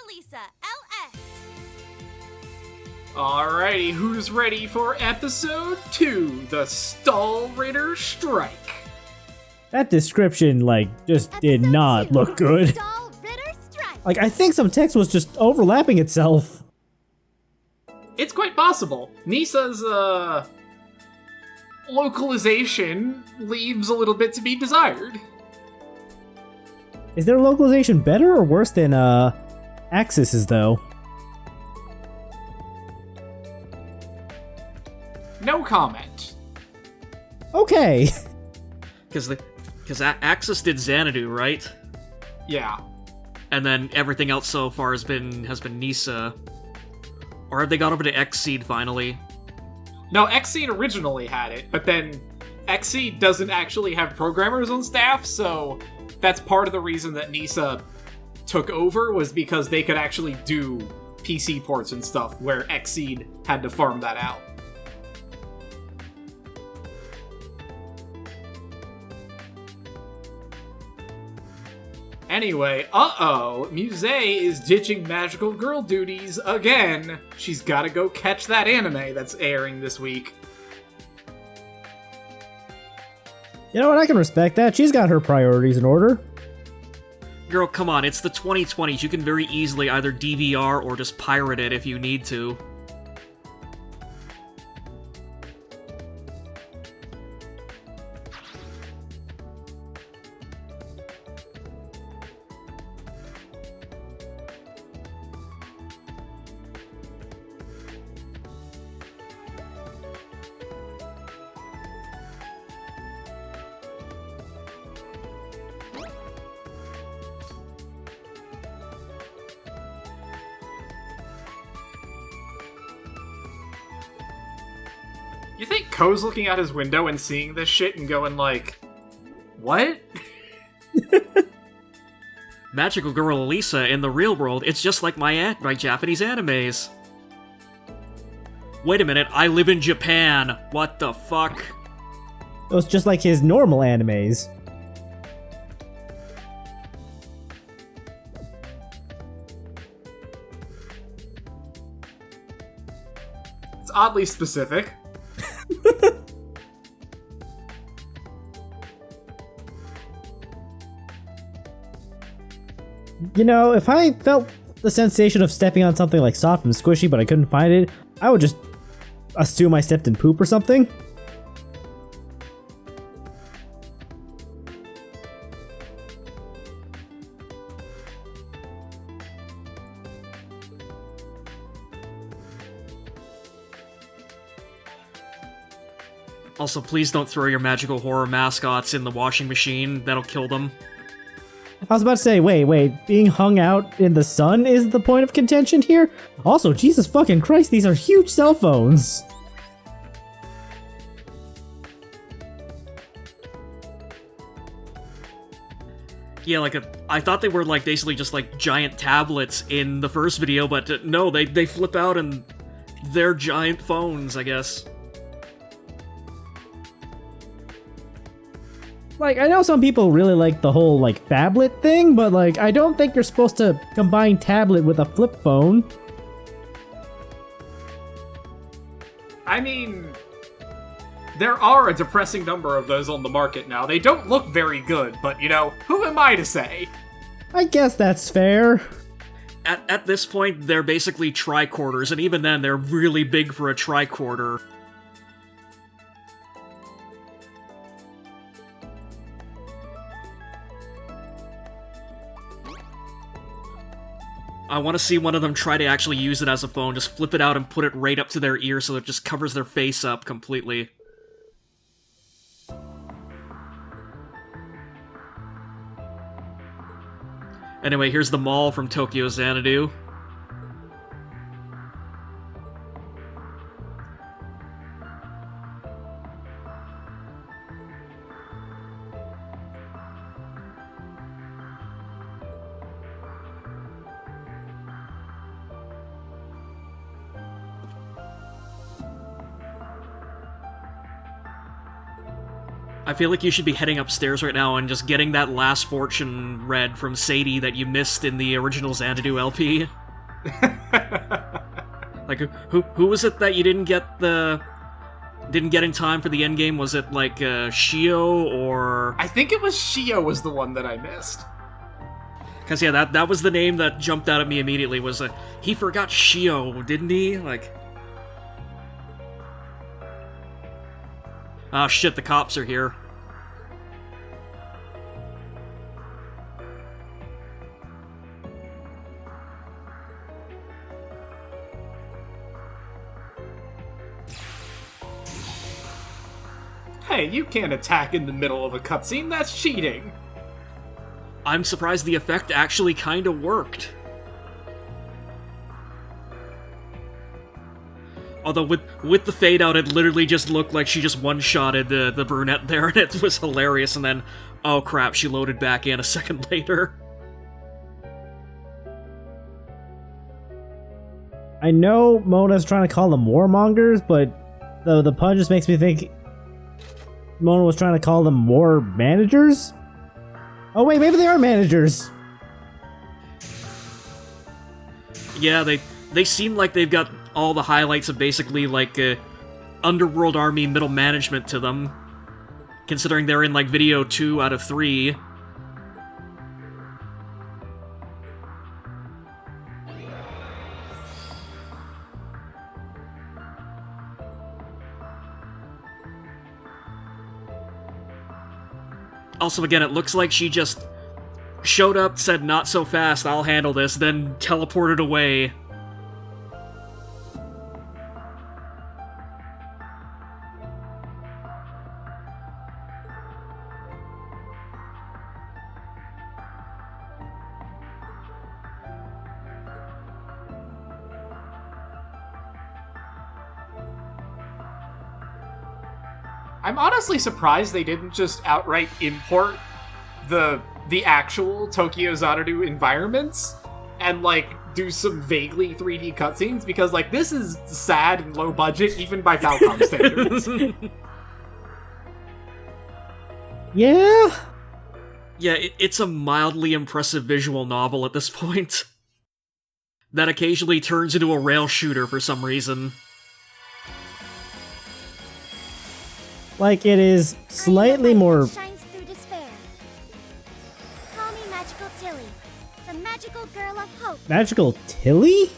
Alisa, LS. Alrighty, who's ready for episode 2, the Stall-Ritter Strike? That description, just did not look good. Stall-Ritter Strike. I think some text was just overlapping itself. It's quite possible. Nisa's, localization leaves a little bit to be desired. Is their localization better or worse than, Axis's, though? No comment. Okay. Because Axis did Xanadu, right? Yeah. And then everything else so far has been Nisa. Or have they got over to Xseed finally? No, Xseed originally had it, but then Xseed doesn't actually have programmers on staff, so that's part of the reason that Nisa took over, was because they could actually do PC ports and stuff, where Xseed had to farm that out. Anyway, Muse is ditching magical girl duties again. She's gotta go catch that anime that's airing this week. You know what, I can respect that. She's got her priorities in order. Girl, come on, it's the 2020s. You can very easily either DVR or just pirate it if you need to. You think Ko's looking out his window and seeing this shit and going like, what? Magical Girl Alisa in the real world, it's just like my Japanese animes. Wait a minute, I live in Japan. What the fuck? It was just like his normal animes. It's oddly specific. You know, if I felt the sensation of stepping on something soft and squishy but I couldn't find it, I would just assume I stepped in poop or something. Also, please don't throw your magical horror mascots in the washing machine. That'll kill them. I was about to say, wait, being hung out in the sun is the point of contention here? Also, Jesus fucking Christ, these are huge cell phones! Yeah, I thought they were basically just giant tablets in the first video, but no, they flip out and they're giant phones, I guess. I know some people really like the whole, phablet thing, but, I don't think you're supposed to combine tablet with a flip phone. I mean, there are a depressing number of those on the market now. They don't look very good, but, who am I to say? I guess that's fair. At this point, they're basically tricorders, and even then, they're really big for a tricorder. I want to see one of them try to actually use it as a phone, just flip it out and put it right up to their ear so it just covers their face up completely. Anyway, here's the mall from Tokyo Xanadu. I feel like you should be heading upstairs right now and just getting that last fortune read from Sadie that you missed in the original Xanadu LP. Like, who was it that you didn't get in time for the end game? Was it like Shio or? I think it was Shio was the one that I missed. Cause yeah, that was the name that jumped out at me immediately. Was he forgot Shio, didn't he? Like, oh shit, the cops are here. Hey, you can't attack in the middle of a cutscene, that's cheating! I'm surprised the effect actually kinda worked. Although with the fade out, it literally just looked like she just one-shotted the brunette there, and it was hilarious, and then, oh crap, she loaded back in a second later. I know Mona's trying to call them warmongers, but the pun just makes me think Mona was trying to call them war managers? Oh wait, maybe they are managers! Yeah, they seem like they've got all the highlights of basically, like, Underworld Army middle management to them. Considering they're in, like, video 2 out of 3. Also, again, it looks like she just showed up, said, "Not so fast, I'll handle this," then teleported away. I'm honestly surprised they didn't just outright import the actual Tokyo Xanadu environments and, like, do some vaguely 3D cutscenes, because, like, this is sad and low budget, even by Falcom standards. Yeah? Yeah, it's a mildly impressive visual novel at this point. That occasionally turns into a rail shooter for some reason. Like, it is slightly more... Shines through despair. Call me Magical Tilly, the magical girl of hope. Magical Tilly?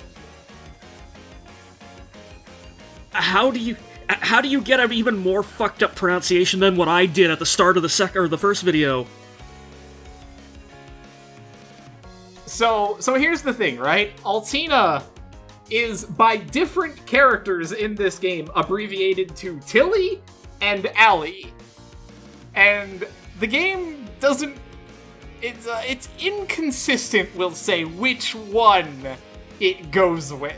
How do you get an even more fucked up pronunciation than what I did at the start of the first video? So here's the thing, right? Altina is, by different characters in this game, abbreviated to Tilly and Allie. And the game doesn't... It's inconsistent, we'll say, which one it goes with.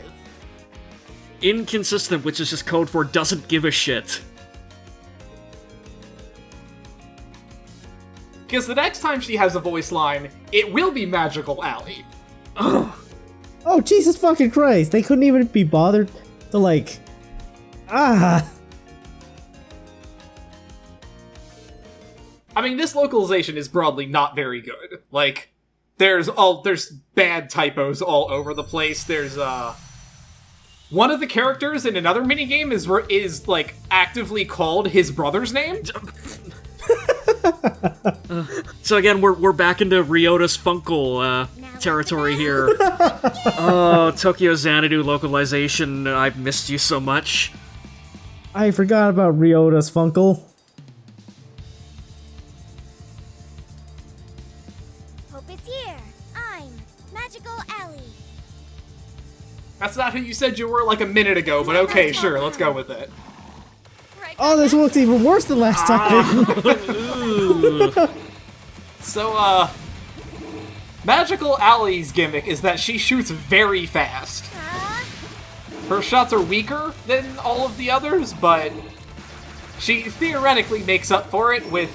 Inconsistent, which is just code for doesn't give a shit. Because the next time she has a voice line, it will be Magical Allie. Ugh. Oh, Jesus fucking Christ. They couldn't even be bothered to, like... Ah... I mean, this localization is broadly not very good. Like, there's bad typos all over the place. There's, one of the characters in another minigame is like, actively called his brother's name. So again, we're back into Ryota's Funkle, territory here. Oh, Tokyo Xanadu localization, I've missed you so much. I forgot about Ryota's Funkle. Hope is here. I'm Magical Allie. That's not who you said you were like a minute ago, but okay, sure, let's go with it. Right Oh, this looks even worse than last time. So, Magical Allie's gimmick is that she shoots very fast. Her shots are weaker than all of the others, but she theoretically makes up for it with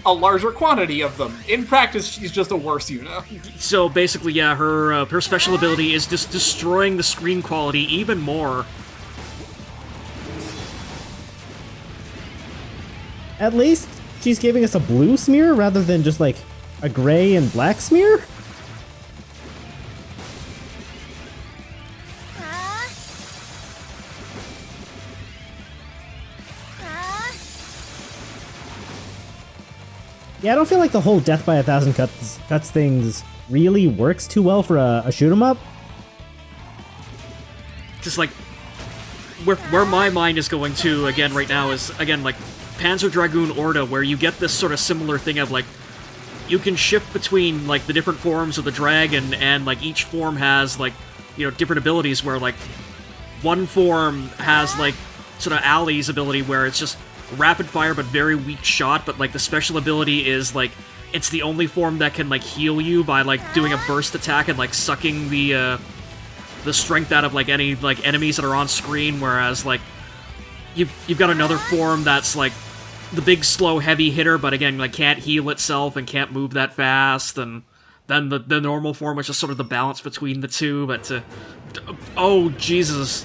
a larger quantity of them. In practice, she's just a worse Yuna. So basically, yeah, her special ability is just destroying the screen quality even more. At least she's giving us a blue smear rather than just like a gray and black smear? Ah. Ah. Yeah, I don't feel like the whole death by 1,000 cuts things really works too well for a shoot 'em up. Just like where my mind is going to again right now is again like Panzer Dragoon Orda, where you get this sort of similar thing of like you can shift between like the different forms of the dragon, and like each form has like, you know, different abilities, where like one form has like sort of Ali's ability where it's just rapid fire but very weak shot, but like the special ability is like it's the only form that can like heal you by like doing a burst attack and like sucking the strength out of like any like enemies that are on screen, whereas like you've got another form that's like the big slow heavy hitter, but again like can't heal itself and can't move that fast, and then the normal form, which is sort of the balance between the two. But oh Jesus,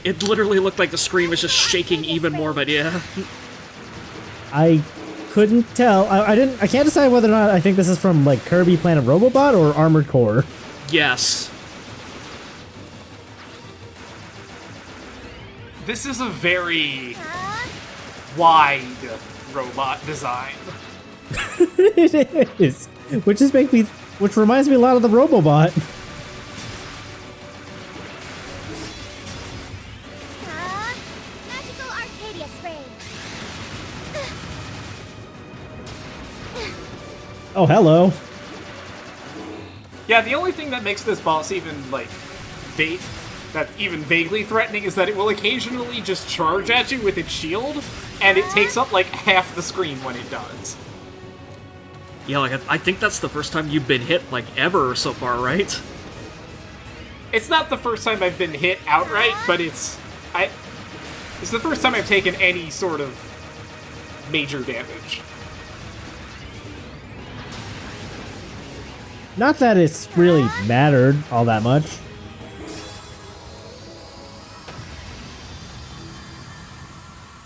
it literally looked like the screen was just shaking even more. But yeah, I couldn't tell. I can't decide whether or not I think this is from like Kirby Planet Robobot or Armored Core. yes. This is a very wide robot design. It is, which reminds me a lot of the Robobot. Magical Arcadia Spray. Oh, hello. Yeah, the only thing that makes this boss even, like, that's even vaguely threatening is that it will occasionally just charge at you with its shield, and it takes up, like, half the screen when it does. Yeah, like I think that's the first time you've been hit like ever so far, right? It's not the first time I've been hit outright, but it's the first time I've taken any sort of major damage. Not that it's really mattered all that much.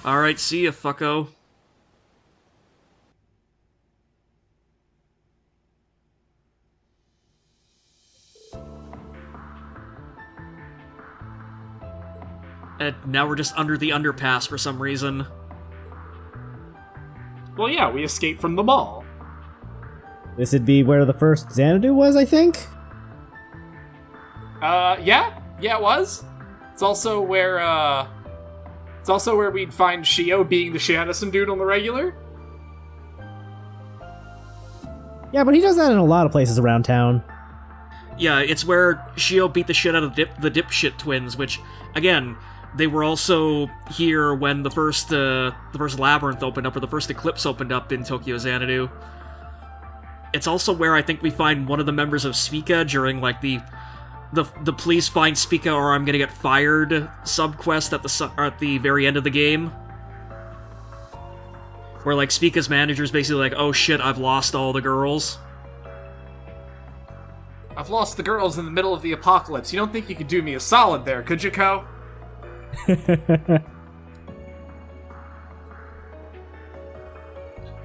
Alright, see ya, fucko. And now we're just under the underpass for some reason. Well, yeah, we escaped from the mall. This would be where the first Xanadu was, I think? Yeah, it was. It's also where we'd find Shio being the Shanison dude on the regular. Yeah, but he does that in a lot of places around town. Yeah, it's where Shio beat the shit out of the dipshit twins, which, again, they were also here when the first Labyrinth opened up, or the first Eclipse opened up in Tokyo Xanadu. It's also where I think we find one of the members of Spica during, like, the please find Spica or I'm gonna get fired subquest at the very end of the game. Where, like, Spica's manager's basically like, oh shit, I've lost all the girls. I've lost the girls in the middle of the apocalypse. You don't think you could do me a solid there, could you, Ko?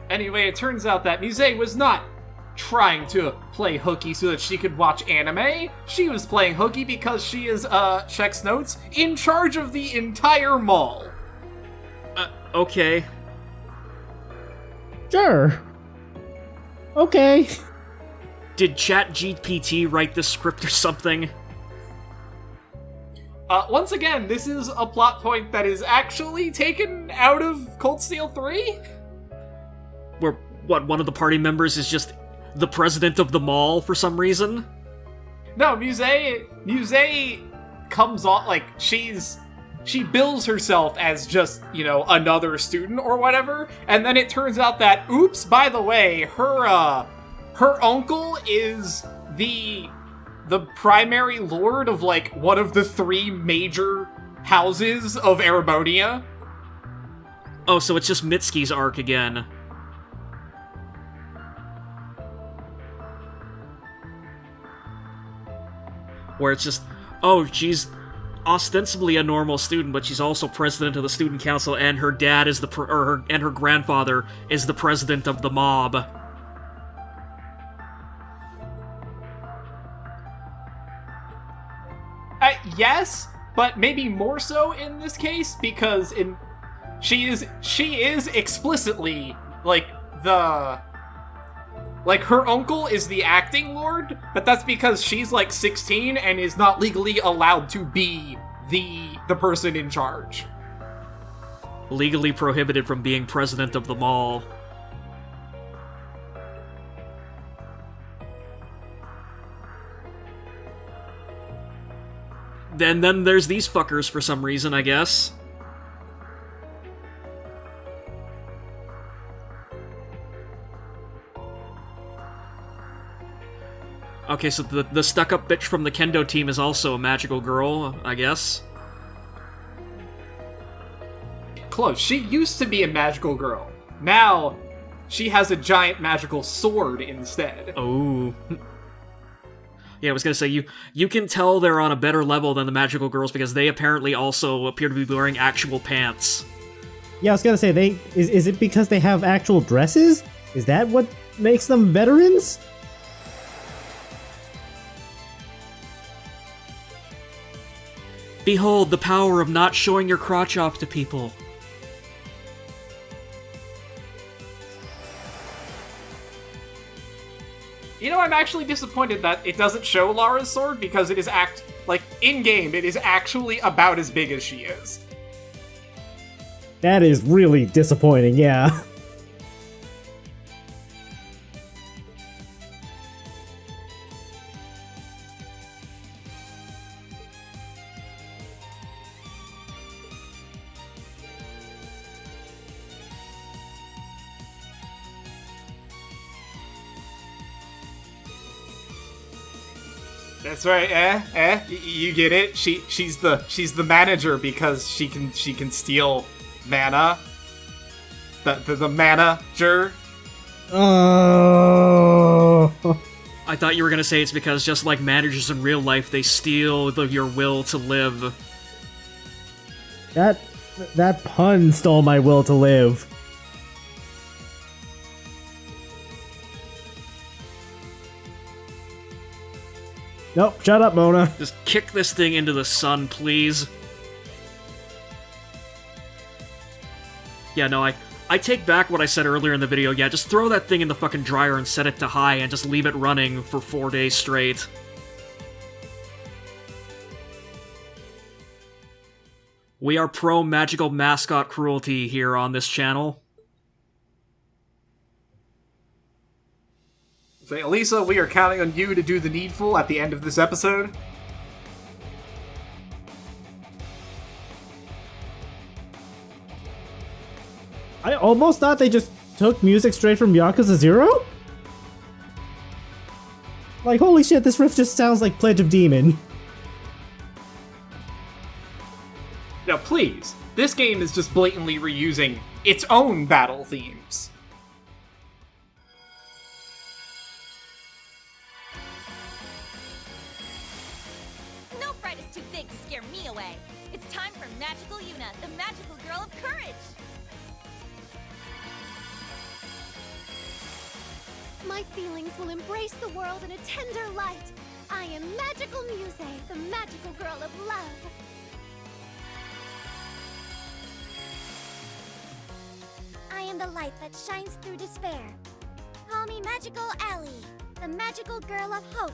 Anyway, it turns out that Mise was not trying to play hooky so that she could watch anime. She was playing hooky because she is, checks notes, in charge of the entire mall. Okay. Sure. Okay. Did ChatGPT write this script or something? Once again, this is a plot point that is actually taken out of Cold Steel 3? Where, what, one of the party members is just the president of the mall for some reason? No, Muse comes on, like, she bills herself as just, you know, another student or whatever, and then it turns out that, oops, by the way, her uncle is the primary lord of, like, one of the 3 major houses of Erebonia. Oh, so it's just Mitsuki's arc again. Where it's just, oh, she's ostensibly a normal student, but she's also president of the student council, and her dad is and her grandfather is the president of the mob. Yes, but maybe more so in this case, because she is explicitly, like, her uncle is the acting lord, but that's because she's, like, 16 and is not legally allowed to be the person in charge. Legally prohibited from being president of the mall. And then there's these fuckers for some reason, I guess. Okay, so the stuck-up bitch from the kendo team is also a magical girl, I guess. Close. She used to be a magical girl. Now, she has a giant magical sword instead. Oh. Yeah, I was gonna say, you can tell they're on a better level than the magical girls because they apparently also appear to be wearing actual pants. Yeah, I was gonna say, is it because they have actual dresses? Is that what makes them veterans? Behold the power of not showing your crotch off to people. You know, I'm actually disappointed that it doesn't show Lara's sword, because it is in-game, it is actually about as big as she is. That is really disappointing, yeah. That's right, you get it? She's the manager because she can steal mana. The manager. Oh. I thought you were gonna say it's because just like managers in real life, they steal your will to live. That pun stole my will to live. Nope, shut up, Mona. Just kick this thing into the sun, please. Yeah, no, I take back what I said earlier in the video. Yeah, just throw that thing in the fucking dryer and set it to high and just leave it running for 4 days straight. We are pro magical mascot cruelty here on this channel. Say, Alisa, we are counting on you to do the needful at the end of this episode. I almost thought they just took music straight from Yakuza 0? Like, holy shit, this riff just sounds like Pledge of Demon. Now, please, this game is just blatantly reusing its own battle themes. No fright is too big to scare me away. It's time for Magical Yuna, the magical girl of courage. My feelings will embrace the world in a tender light. I am Magical Muse, the magical girl of love. I am the light that shines through despair. Call me Magical Ally, the magical girl of hope.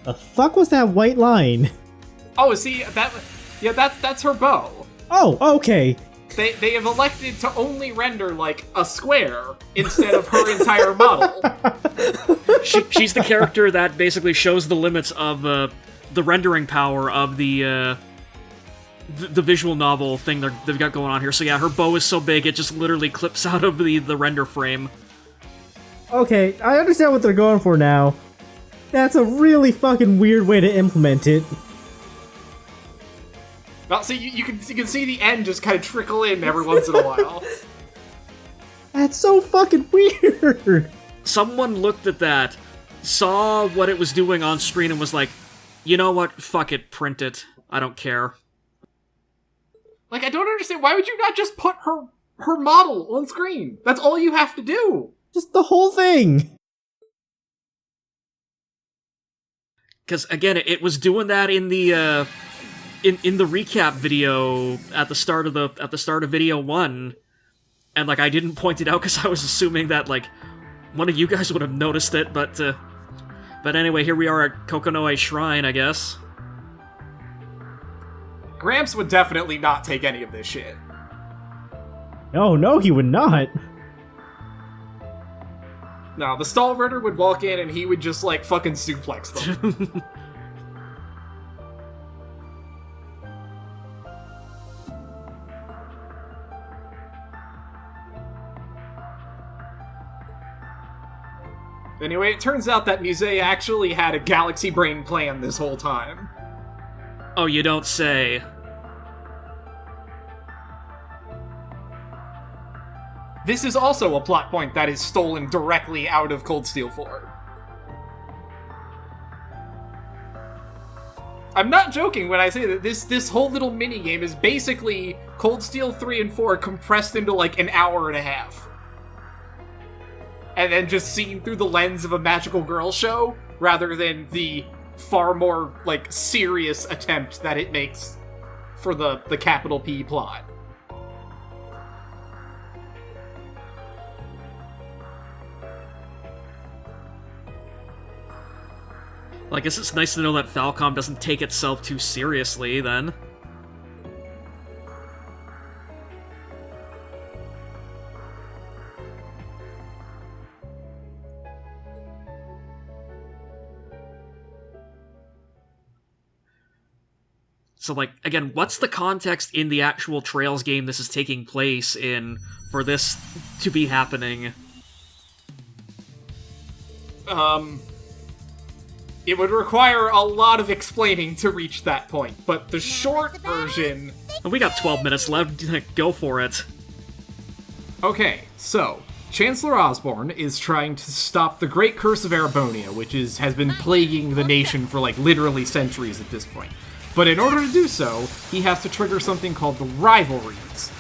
The fuck was that white line? Oh, see, that's her bow. Oh, okay. They have elected to only render, like, a square instead of her entire model. She's the character that basically shows the limits of the rendering power of the visual novel thing they've got going on here. So yeah, her bow is so big it just literally clips out of the render frame. Okay, I understand what they're going for now. That's a really fucking weird way to implement it. Well, see, you can see the end just kind of trickle in every once in a while. That's so fucking weird. Someone looked at that, saw what it was doing on screen, and was like, you know what? Fuck it, print it. I don't care. Like, I don't understand. Why would you not just put her model on screen? That's all you have to do. Just the whole thing. Because again, it was doing that in the in the recap video at the start of video 1, and like I didn't point it out because I was assuming that like one of you guys would have noticed it, but anyway, here we are at Kokonoe Shrine, I guess. Gramps would definitely not take any of this shit. Oh no, he would not. No, the Stall-Ritter would walk in and he would just like fucking suplex them. Anyway, it turns out that Musée actually had a galaxy brain plan this whole time. Oh, you don't say. This is also a plot point that is stolen directly out of Cold Steel 4. I'm not joking when I say that this whole little minigame is basically Cold Steel 3 and 4 compressed into like an hour and a half. And then just seen through the lens of a magical girl show, rather than the far more, like, serious attempt that it makes for the capital P plot. Well, I guess it's nice to know that Falcom doesn't take itself too seriously, then. So, like, again, what's the context in the actual Trails game this is taking place in for this to be happening? It would require a lot of explaining to reach that point, but the short version... We got 12 minutes left, go for it. Okay, so, Chancellor Osborne is trying to stop the Great Curse of Erebonia, which has been plaguing the nation for, like, literally centuries at this point. But in order to do so, he has to trigger something called the rivalries.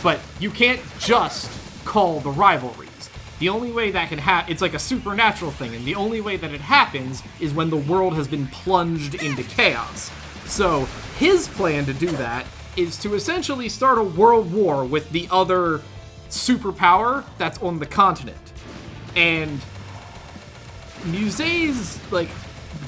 But you can't just call the rivalries. The only way that can happen, it's like a supernatural thing, and the only way that it happens is when the world has been plunged into chaos. So, his plan to do that is to essentially start a world war with the other superpower that's on the continent. And Musé's, like,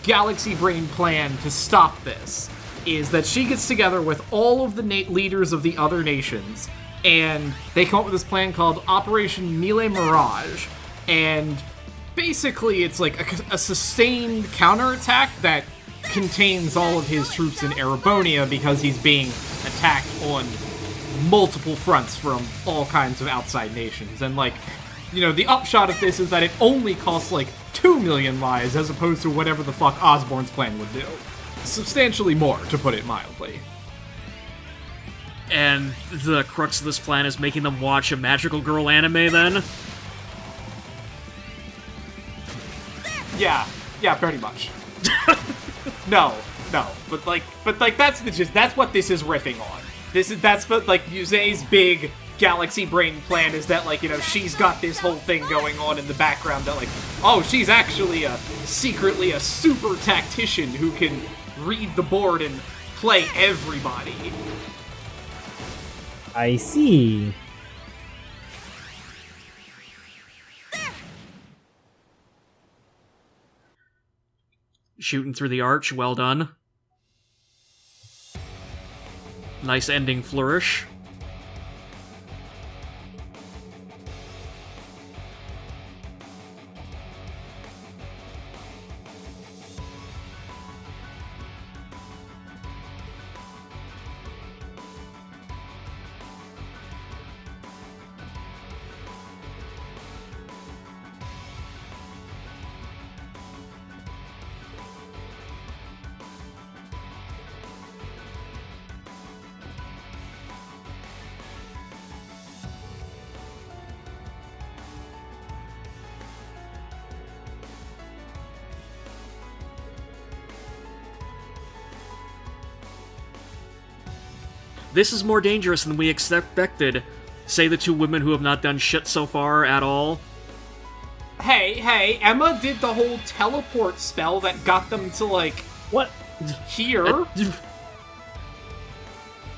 galaxy brain plan to stop this is that she gets together with all of the leaders of the other nations, and they come up with this plan called Operation Mille Mirage, and basically it's like a sustained counterattack that contains all of his troops in Erebonia because he's being attacked on multiple fronts from all kinds of outside nations. And, like, you know, the upshot of this is that it only costs, like, 2 million lives as opposed to whatever the fuck Osborne's plan would do. Substantially more, to put it mildly. And the crux of this plan is making them watch a magical girl anime, then? Yeah, pretty much. No, but that's what this is riffing on. That's what, like, Musé's big galaxy brain plan is that, like, you know, she's got this whole thing going on in the background that, like, oh, she's actually secretly a super tactician who can read the board and play everybody. I see. Shooting through the arch, well done. Nice ending flourish. this is more dangerous than we expected. Say the two women who have not done shit so far at all. Hey, Emma did the whole teleport spell that got them to, like, What? here.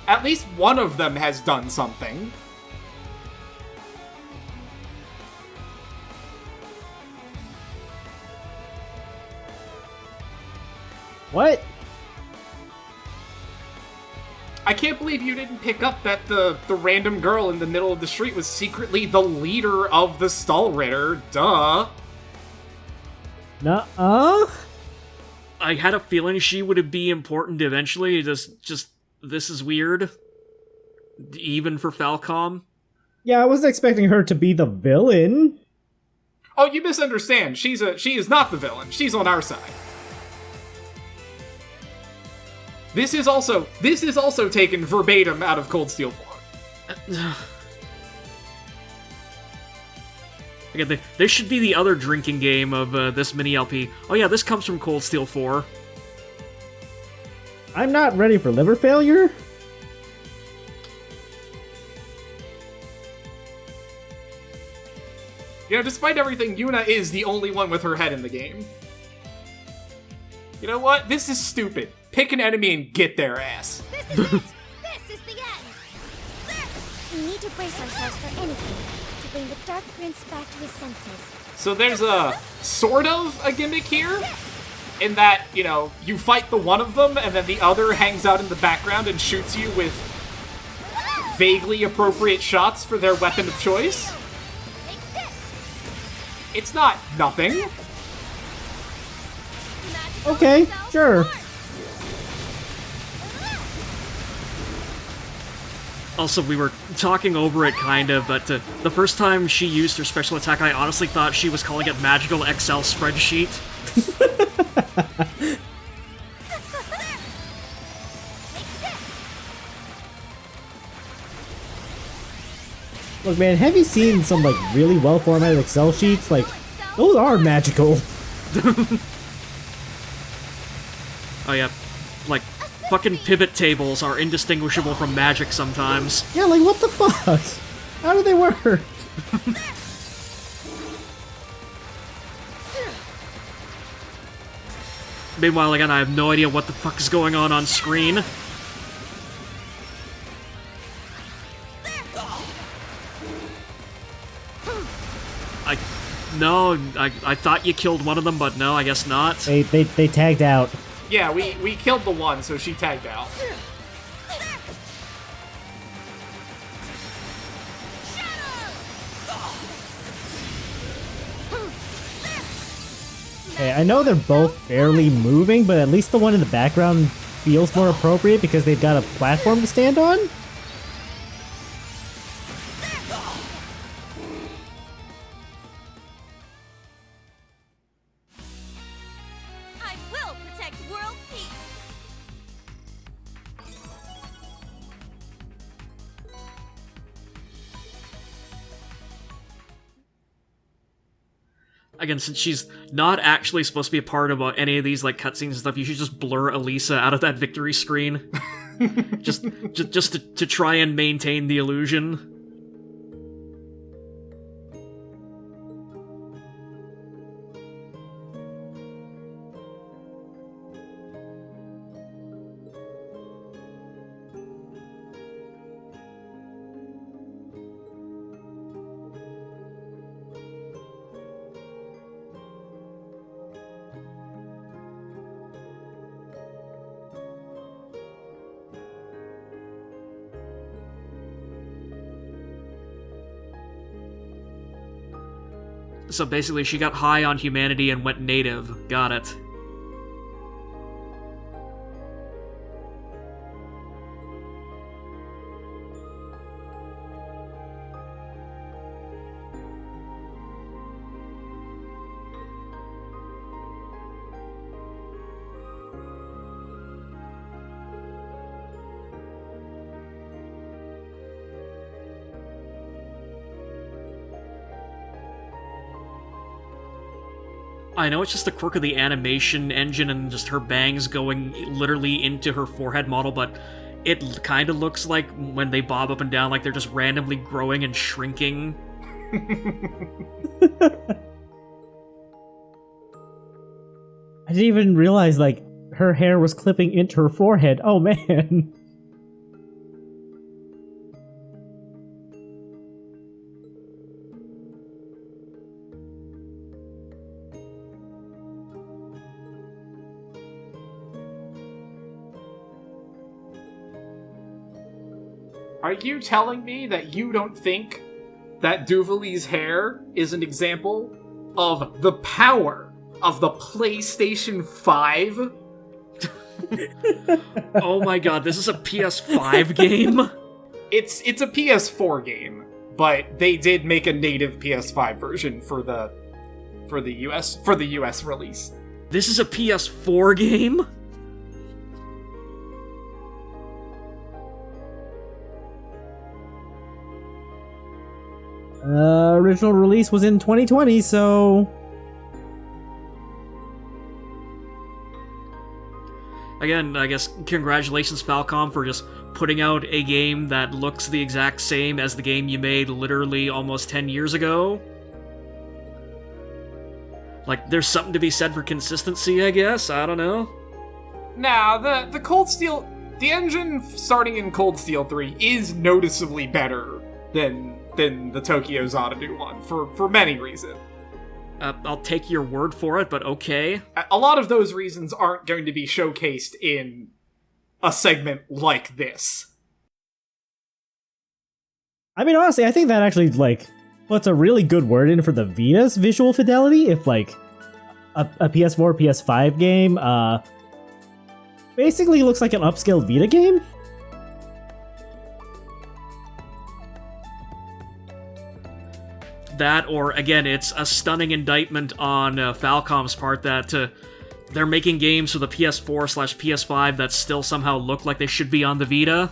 At least one of them has done something. What? I can't believe you didn't pick up that the random girl in the middle of the street was secretly the leader of the Stall-Ritter. Duh. Nuh-uh? I had a feeling she would be important eventually. Just this is weird. Even for Falcom. Yeah, I wasn't expecting her to be the villain. Oh, you misunderstand. She is not the villain. She's on our side. This is also taken verbatim out of Cold Steel 4. Again, this should be the other drinking game of this mini LP. Oh yeah, this comes from Cold Steel 4. I'm not ready for liver failure. You know, despite everything, Yuna is the only one with her head in the game. You know what? This is stupid. Pick an enemy and get their ass. This is it! This is the end! We need to brace ourselves for anything to bring the Dark Prince back to his senses. So there's a sort of a gimmick here, in that, you know, you fight the one of them, and then the other hangs out in the background and shoots you with vaguely appropriate shots for their weapon of choice. Take this! It's not nothing. Magical Okay, cells sure. form. Also, we were talking over it, kind of, but the first time she used her special attack, I honestly thought she was calling it Magical Excel Spreadsheet. Look, man, have you seen some, like, really well-formatted Excel sheets? Like, those are magical. Oh yeah, like, fucking pivot tables are indistinguishable from magic sometimes. Yeah, like, what the fuck? How do they work? Meanwhile, again, I have no idea what the fuck is going on screen. I thought you killed one of them, but no, I guess not. They tagged out. Yeah, we killed the one, so she tagged out. Okay, I know they're both barely moving, but at least the one in the background feels more appropriate because they've got a platform to stand on. I will protect world peace! Again, since she's not actually supposed to be a part of any of these like cutscenes and stuff, you should just blur Alisa out of that victory screen. just to try and maintain the illusion. So basically, she got high on humanity and went native. Got it. I know it's just the quirk of the animation engine and just her bangs going literally into her forehead model, but it kind of looks like when they bob up and down, like they're just randomly growing and shrinking. I didn't even realize, like, her hair was clipping into her forehead. Oh, man. Are you telling me that you don't think that Duvali's hair is an example of the power of the PlayStation 5? Oh my god, this is a PS5 game? It's a PS4 game, but they did make a native PS5 version for the US release. This is a PS4 game? Original release was in 2020, so... Again, I guess congratulations Falcom for just putting out a game that looks the exact same as the game you made literally almost 10 years ago. Like, there's something to be said for consistency, I guess? I don't know. Nah, the Cold Steel... The engine starting in Cold Steel 3 is noticeably better than the Tokyo Xanadu one, for many reasons. I'll take your word for it, but okay. A lot of those reasons aren't going to be showcased in a segment like this. I mean, honestly, I think that actually, like, puts a really good word in for the Vita's visual fidelity. If, like, a PS4, PS5 game, basically looks like an upscaled Vita game. That, or again, it's a stunning indictment on Falcom's part that they're making games for the PS4/PS5 that still somehow look like they should be on the Vita.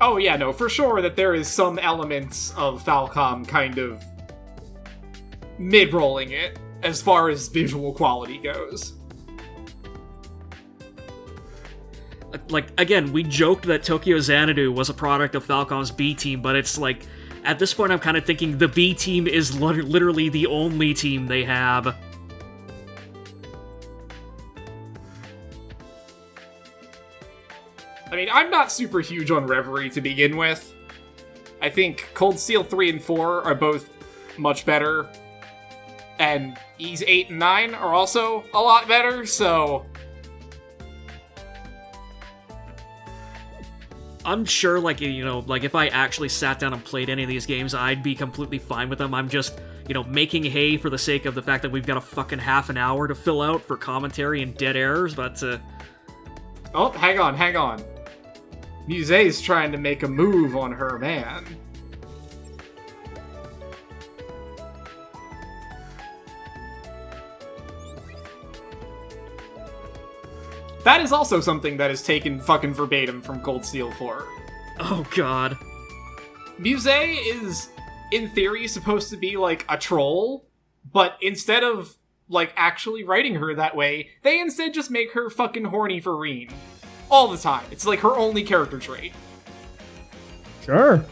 Oh yeah, no, for sure that there is some elements of Falcom kind of mid-rolling it as far as visual quality goes. Like, again, we joked that Tokyo Xanadu was a product of Falcom's B team, but it's like, at this point I'm kind of thinking the B team is literally the only team they have. I mean, I'm not super huge on Reverie to begin with. I think Cold Steel 3 and 4 are both much better, and Ys 8 and 9 are also a lot better, so... I'm sure, like, you know, like, if I actually sat down and played any of these games, I'd be completely fine with them. I'm just, you know, making hay for the sake of the fact that we've got a fucking half an hour to fill out for commentary and dead errors, but, Oh, hang on. Muse's trying to make a move on her man. That is also something that is taken fucking verbatim from Cold Steel 4. oh god. Muse is, in theory, supposed to be, like, a troll, but instead of, like, actually writing her that way, they instead just make her fucking horny for Reen. All the time. It's, like, her only character trait. Sure.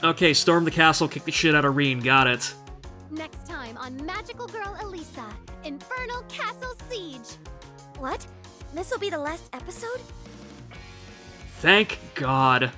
Okay, storm the castle, kick the shit out of Reen, got it. Next time on Magical Girl Alisa, Infernal Castle Siege. What? This will be the last episode? Thank God.